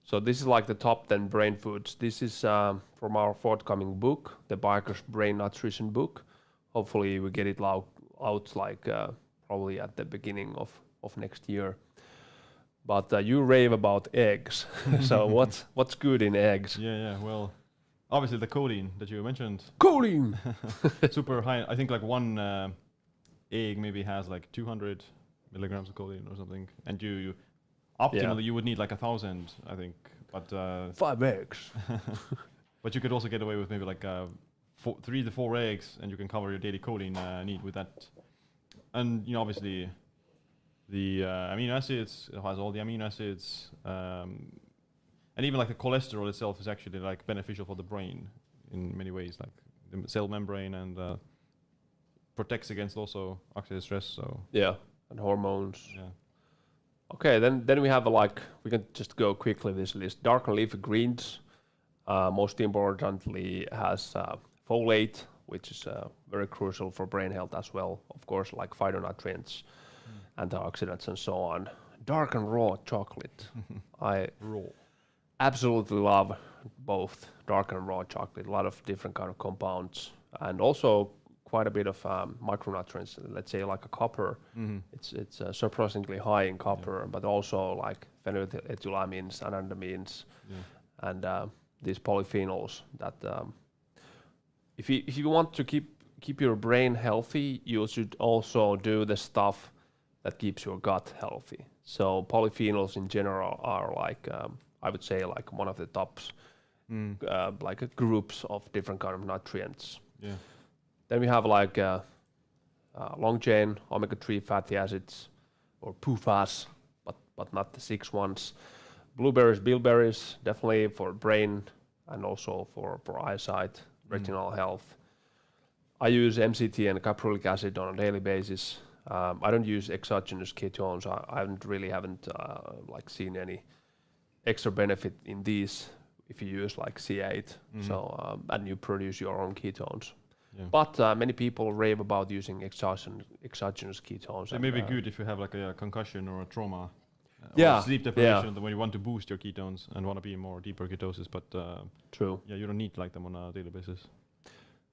So this is like the top 10 brain foods. This is from our forthcoming book, the Biker's Brain Nutrition book. Hopefully we get it out like probably at the beginning of next year. But you rave about eggs. So what's good in eggs? Yeah. Well, obviously the choline that you mentioned. Choline! Super high. I think like one egg maybe has like 200 milligrams of choline or something. And you optimally you would need like 1,000, I think. But 5 eggs. but you could also get away with maybe like 3 to 4 eggs, and you can cover your daily choline need with that. And obviously the amino acids, it has all the amino acids, and even like the cholesterol itself is actually like beneficial for the brain in many ways, like the cell membrane, and protects against also oxidative stress. So and hormones. yeah. Okay, then we have we can just go quickly this list. Dark and leafy greens, most importantly, has folate, which is very crucial for brain health as well. Of course, like phytonutrients, antioxidants, and so on. Dark and raw chocolate. I absolutely love both dark and raw chocolate. A lot of different kind of compounds, and also quite a bit of micronutrients. Let's say like a copper. It's surprisingly high in copper, but also like phenylethylamines, anandamines, and these polyphenols. That if you want to keep your brain healthy, you should also do the stuff that keeps your gut healthy. So polyphenols in general are like I would say like one of the tops, like groups of different kind of nutrients. Yeah. Then we have like long chain omega-3 fatty acids, or PUFAs, but not the 6 ones. Blueberries, bilberries, definitely for brain and also for eyesight, retinal health. I use MCT and caprylic acid on a daily basis. I don't use exogenous ketones. I haven't like seen any extra benefit in these if you use like C8. So and you produce your own ketones. Yeah. But many people rave about using exogenous ketones. It may be good if you have like a concussion or a trauma, Yeah, or sleep deprivation, when you want to boost your ketones and want to be more deeper ketosis. But True. yeah, you don't need like them on a daily basis.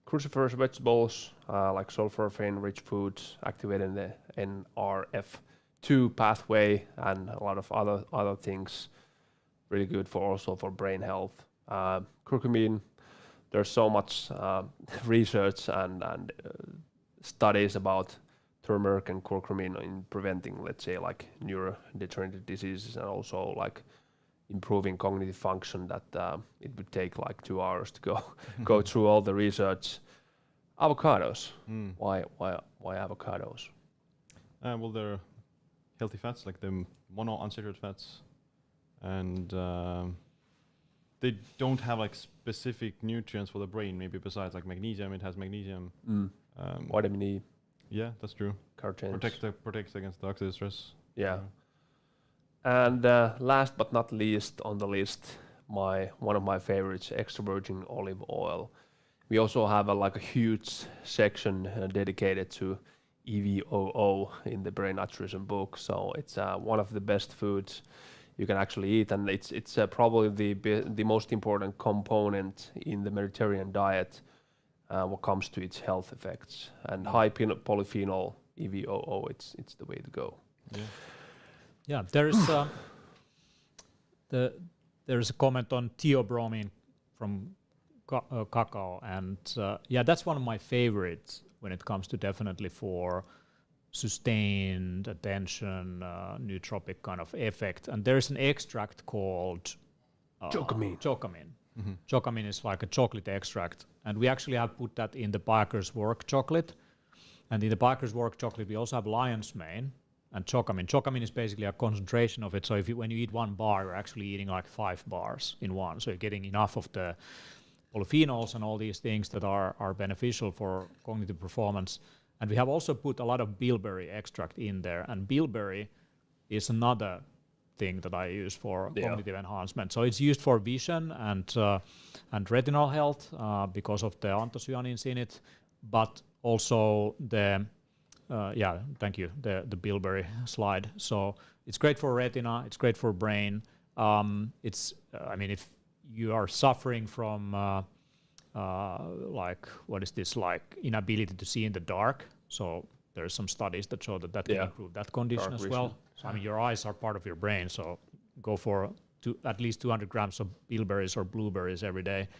Cruciferous vegetables, like sulforaphane-rich foods, activating the NRF2 pathway and a lot of other things. Really good also for brain health. Curcumin. There's so much research and studies about turmeric and curcumin in preventing, let's say, like neurodegenerative diseases and also like improving cognitive function. That it would take like 2 hours to go through all the research. Avocados. Why avocados? Well, they're healthy fats, like the monounsaturated fats, and they don't have like specific nutrients for the brain. Maybe besides like magnesium, it has magnesium. Vitamin E. Yeah, that's true. Carotenoids. Protects against the oxidative stress. Yeah. And last but not least on the list, one of my favorites, extra virgin olive oil. We also have a huge section dedicated to EVOO in the Brain Nutrition book. So it's one of the best foods you can actually eat, and it's probably the most important component in the Mediterranean diet when it comes to its health effects. And high polyphenol EVOO, it's the way to go. Yeah, there's a comment on theobromine from cacao, and that's one of my favorites when it comes to definitely for sustained attention, nootropic kind of effect. And there's an extract called Jocamine. Jocamine is like a chocolate extract, and we actually have put that in the Biker's Work chocolate. And in the Biker's Work chocolate, we also have lion's mane and Jocamine. Jocamine is basically a concentration of it. So when you eat 1 bar, you're actually eating like 5 bars in one. So you're getting enough of the polyphenols and all these things that are beneficial for cognitive performance. And we have also put a lot of bilberry extract in there. And bilberry is another thing that I use for cognitive enhancement. So it's used for vision and retinal health because of the anthocyanins in it, but also the thank you, the bilberry slide. So it's great for retina, it's great for brain, It's I mean, if you are suffering from like what is this, like inability to see in the dark, so there's some studies that show that can Yeah. improve that condition Dark as vision. well. So I mean, your eyes are part of your brain, so go for at least 200 grams of bilberries or blueberries every day.